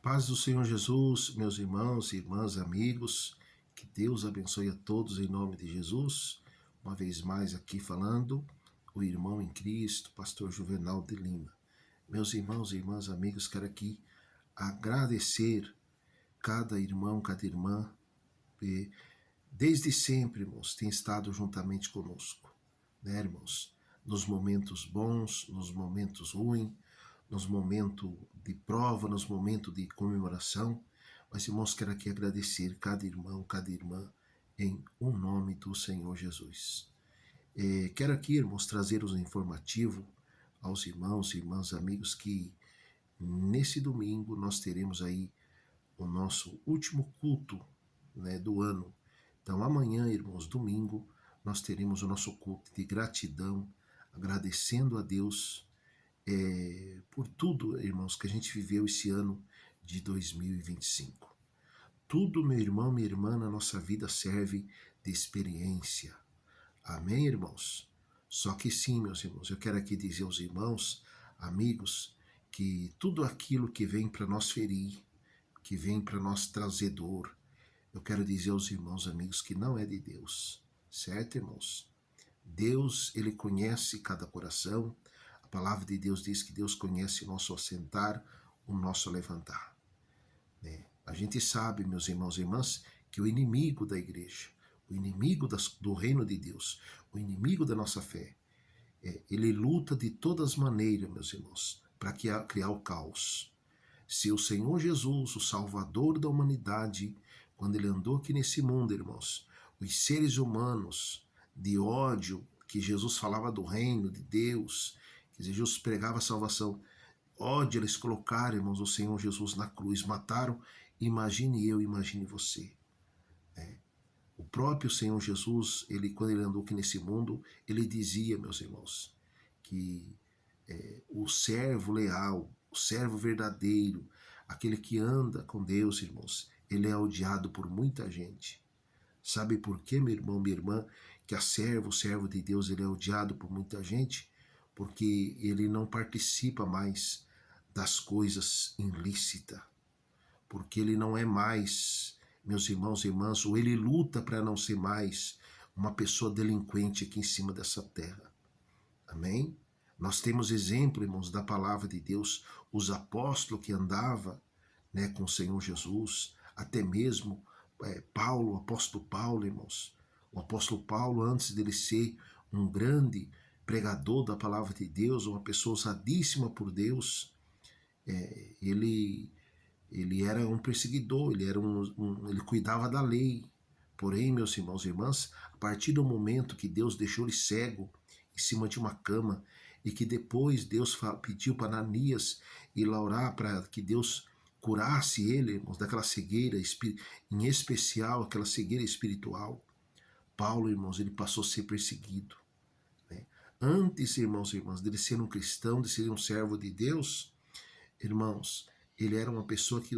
Paz do Senhor Jesus, meus irmãos, irmãs, amigos, que Deus abençoe a todos em nome de Jesus. Uma vez mais aqui falando, o irmão em Cristo, pastor Juvenal de Lima. Meus irmãos, irmãs, amigos, quero aqui agradecer cada irmão, cada irmã, que desde sempre, irmãos, tem estado juntamente conosco, né, irmãos? Nos momentos bons, nos momentos ruins, nos momentos de prova, nos momentos de comemoração. Mas, irmãos, quero aqui agradecer cada irmão, cada irmã, em o nome do Senhor Jesus. Quero aqui, irmãos, trazer os informativos aos irmãos, irmãs, amigos, que nesse domingo nós teremos aí o nosso último culto, né, do ano. Então, amanhã, irmãos, domingo, nós teremos o nosso culto de gratidão, agradecendo a Deus por tudo, irmãos, que a gente viveu esse ano de 2025. Tudo, meu irmão, minha irmã, na nossa vida serve de experiência. Amém, irmãos? Só que sim, meus irmãos, eu quero aqui dizer aos irmãos, amigos, que tudo aquilo que vem para nós ferir, que vem para nós trazer dor, eu quero dizer aos irmãos, amigos, que não é de Deus. Certo, irmãos? Deus, ele conhece cada coração. A palavra de Deus diz que Deus conhece o nosso assentar, o nosso levantar. Né? A gente sabe, meus irmãos e irmãs, que o inimigo da igreja, o inimigo do reino de Deus, o inimigo da nossa fé, ele luta de todas as maneiras, meus irmãos, para criar o caos. Se o Senhor Jesus, o Salvador da humanidade, quando ele andou aqui nesse mundo, irmãos, os seres humanos de ódio, que Jesus falava do reino de Deus, que Jesus pregava a salvação, ódio eles colocaram, irmãos, o Senhor Jesus na cruz, mataram, imagine eu, imagine você. O próprio Senhor Jesus, quando ele andou aqui nesse mundo, ele dizia, meus irmãos, que o servo leal, o servo verdadeiro, aquele que anda com Deus, irmãos, ele é odiado por muita gente. Sabe por quê, meu irmão, minha irmã, que o servo de Deus, ele é odiado por muita gente? Porque ele não participa mais das coisas ilícitas. Porque ele não é mais, meus irmãos e irmãs, ou ele luta para não ser mais uma pessoa delinquente aqui em cima dessa terra. Amém? Nós temos exemplo, irmãos, da palavra de Deus, os apóstolos que andavam, né, com o Senhor Jesus, até mesmo Paulo, o apóstolo Paulo, irmãos. O apóstolo Paulo, antes dele ser um grande pregador da palavra de Deus, uma pessoa usadíssima por Deus, ele era um perseguidor, ele cuidava da lei. Porém, meus irmãos e irmãs, a partir do momento que Deus deixou ele cego em cima de uma cama e que depois Deus pediu para Ananias ir lá orar para que Deus curasse ele, irmãos, daquela cegueira, em especial aquela cegueira espiritual, Paulo, irmãos, ele passou a ser perseguido. Né? Antes, irmãos e irmãs, dele ser um cristão, de ser um servo de Deus, irmãos, ele era uma pessoa que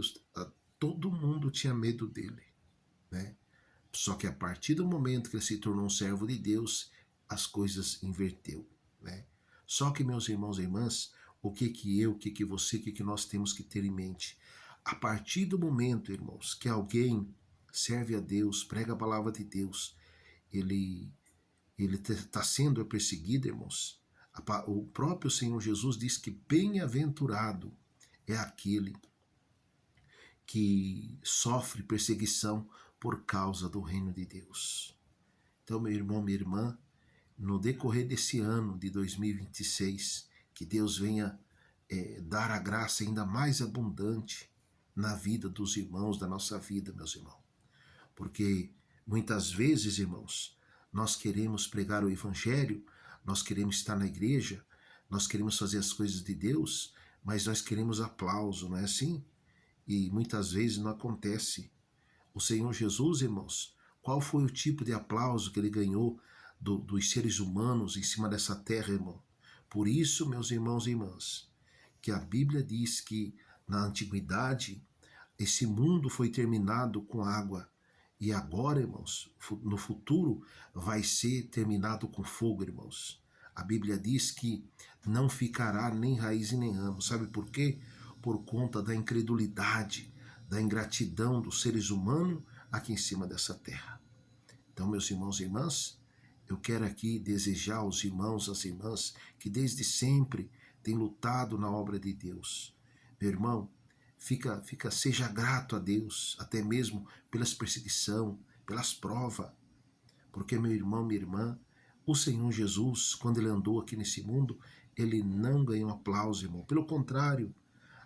todo mundo tinha medo dele. Né? Só que a partir do momento que ele se tornou um servo de Deus, as coisas inverteu. Né? Só que, meus irmãos e irmãs, o que você, o que nós temos que ter em mente? A partir do momento, irmãos, que alguém serve a Deus, prega a palavra de Deus, ele está sendo perseguido, irmãos. O próprio Senhor Jesus diz que bem-aventurado é aquele que sofre perseguição por causa do reino de Deus. Então, meu irmão, minha irmã, no decorrer desse ano de 2026, que Deus venha dar a graça ainda mais abundante na vida dos irmãos, da nossa vida, meus irmãos. Porque muitas vezes, irmãos, nós queremos pregar o evangelho, nós queremos estar na igreja, nós queremos fazer as coisas de Deus, mas nós queremos aplauso, não é assim? E muitas vezes não acontece. O Senhor Jesus, irmãos, qual foi o tipo de aplauso que ele ganhou dos seres humanos em cima dessa terra, irmão? Por isso, meus irmãos e irmãs, que a Bíblia diz que na antiguidade esse mundo foi terminado com água e agora, irmãos, no futuro vai ser terminado com fogo, irmãos. A Bíblia diz que não ficará nem raiz e nem ramo. Sabe por quê? por conta da incredulidade, da ingratidão dos seres humanos aqui em cima dessa terra. Então, meus irmãos e irmãs, eu quero aqui desejar aos irmãos, às irmãs, que desde sempre têm lutado na obra de Deus. Meu irmão, seja grato a Deus, até mesmo pelas perseguições, pelas provas, porque, meu irmão, minha irmã, o Senhor Jesus, quando ele andou aqui nesse mundo, ele não ganhou aplauso, irmão. Pelo contrário,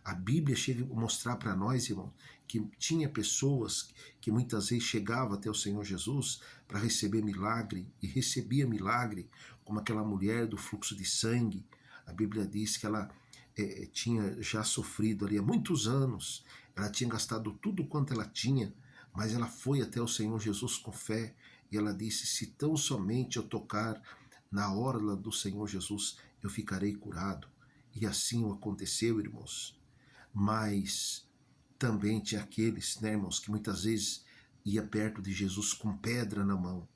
a Bíblia chega a mostrar para nós, irmão, que tinha pessoas que muitas vezes chegavam até o Senhor Jesus para receber milagre, e recebia milagre, como aquela mulher do fluxo de sangue. A Bíblia diz que ela tinha já sofrido ali há muitos anos, ela tinha gastado tudo quanto ela tinha, mas ela foi até o Senhor Jesus com fé, e ela disse: se tão somente eu tocar na orla do Senhor Jesus, eu ficarei curado. E assim o aconteceu, irmãos. Mas também tinha aqueles, né, irmãos, que muitas vezes ia perto de Jesus com pedra na mão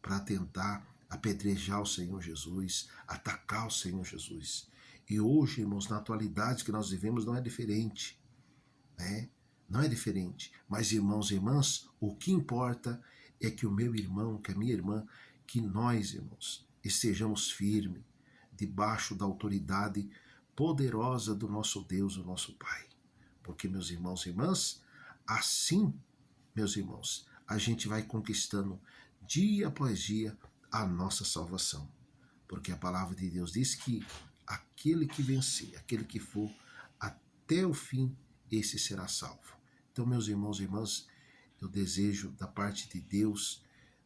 para tentar apedrejar o Senhor Jesus, atacar o Senhor Jesus. E hoje, irmãos, na atualidade que nós vivemos, não é diferente, né? Não é diferente. Mas, irmãos e irmãs, o que importa é que o meu irmão, que a minha irmã, que nós, irmãos, estejamos firmes, debaixo da autoridade poderosa do nosso Deus, o nosso Pai. Porque, meus irmãos e irmãs, assim, meus irmãos, a gente vai conquistando dia após dia a nossa salvação. Porque a palavra de Deus diz que aquele que vencer, aquele que for até o fim, esse será salvo. Então, meus irmãos e irmãs, eu desejo da parte de Deus,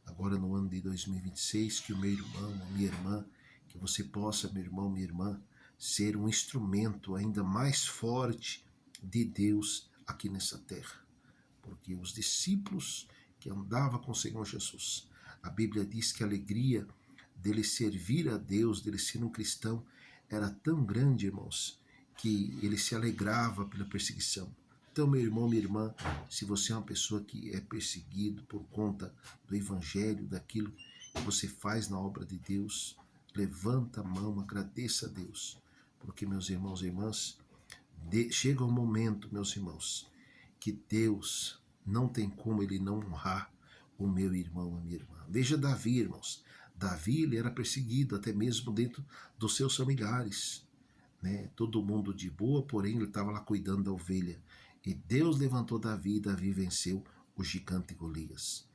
agora no ano de 2026, que o meu irmão, a minha irmã, que você possa, meu irmão, minha irmã, ser um instrumento ainda mais forte de Deus aqui nessa terra. Porque os discípulos que andavam com o Senhor Jesus, a Bíblia diz que a alegria dele servir a Deus, dele ser um cristão, era tão grande, irmãos, que ele se alegrava pela perseguição. Então, meu irmão, minha irmã, se você é uma pessoa que é perseguido por conta do evangelho, daquilo que você faz na obra de Deus, levanta a mão, agradeça a Deus, porque, meus irmãos e irmãs, chega um momento, meus irmãos, que Deus não tem como ele não honrar o meu irmão, a minha irmã. Veja Davi, irmãos. Davi, ele era perseguido até mesmo dentro dos seus familiares, né? Todo mundo de boa, porém ele estava lá cuidando da ovelha. E Deus levantou Davi, e Davi venceu o gigante Golias.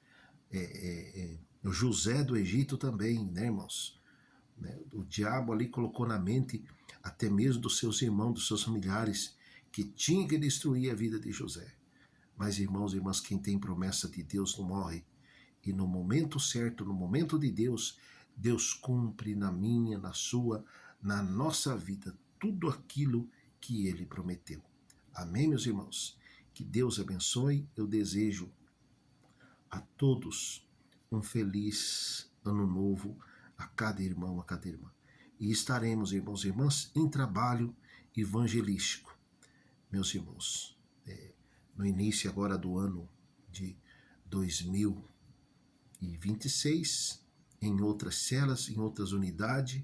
O José do Egito também, né, irmãos? O diabo ali colocou na mente até mesmo dos seus irmãos, dos seus familiares, que tinha que destruir a vida de José. Mas, irmãos e irmãs, quem tem promessa de Deus não morre. E no momento certo, no momento de Deus, Deus cumpre na minha, na sua, na nossa vida, tudo aquilo que Ele prometeu. Amém, meus irmãos? Que Deus abençoe. Eu desejo a todos um feliz ano novo, a cada irmão, a cada irmã. E estaremos, irmãos e irmãs, em trabalho evangelístico. Meus irmãos, no início agora do ano de 2026, em outras celas, em outras unidades,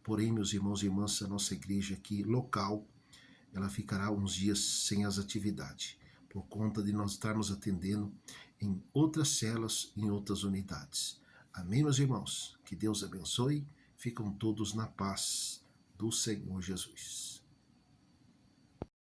porém, meus irmãos e irmãs, a nossa igreja aqui local, ela ficará uns dias sem as atividades, por conta de nós estarmos atendendo em outras celas, em outras unidades. Amém, meus irmãos? Que Deus abençoe. Ficam todos na paz do Senhor Jesus.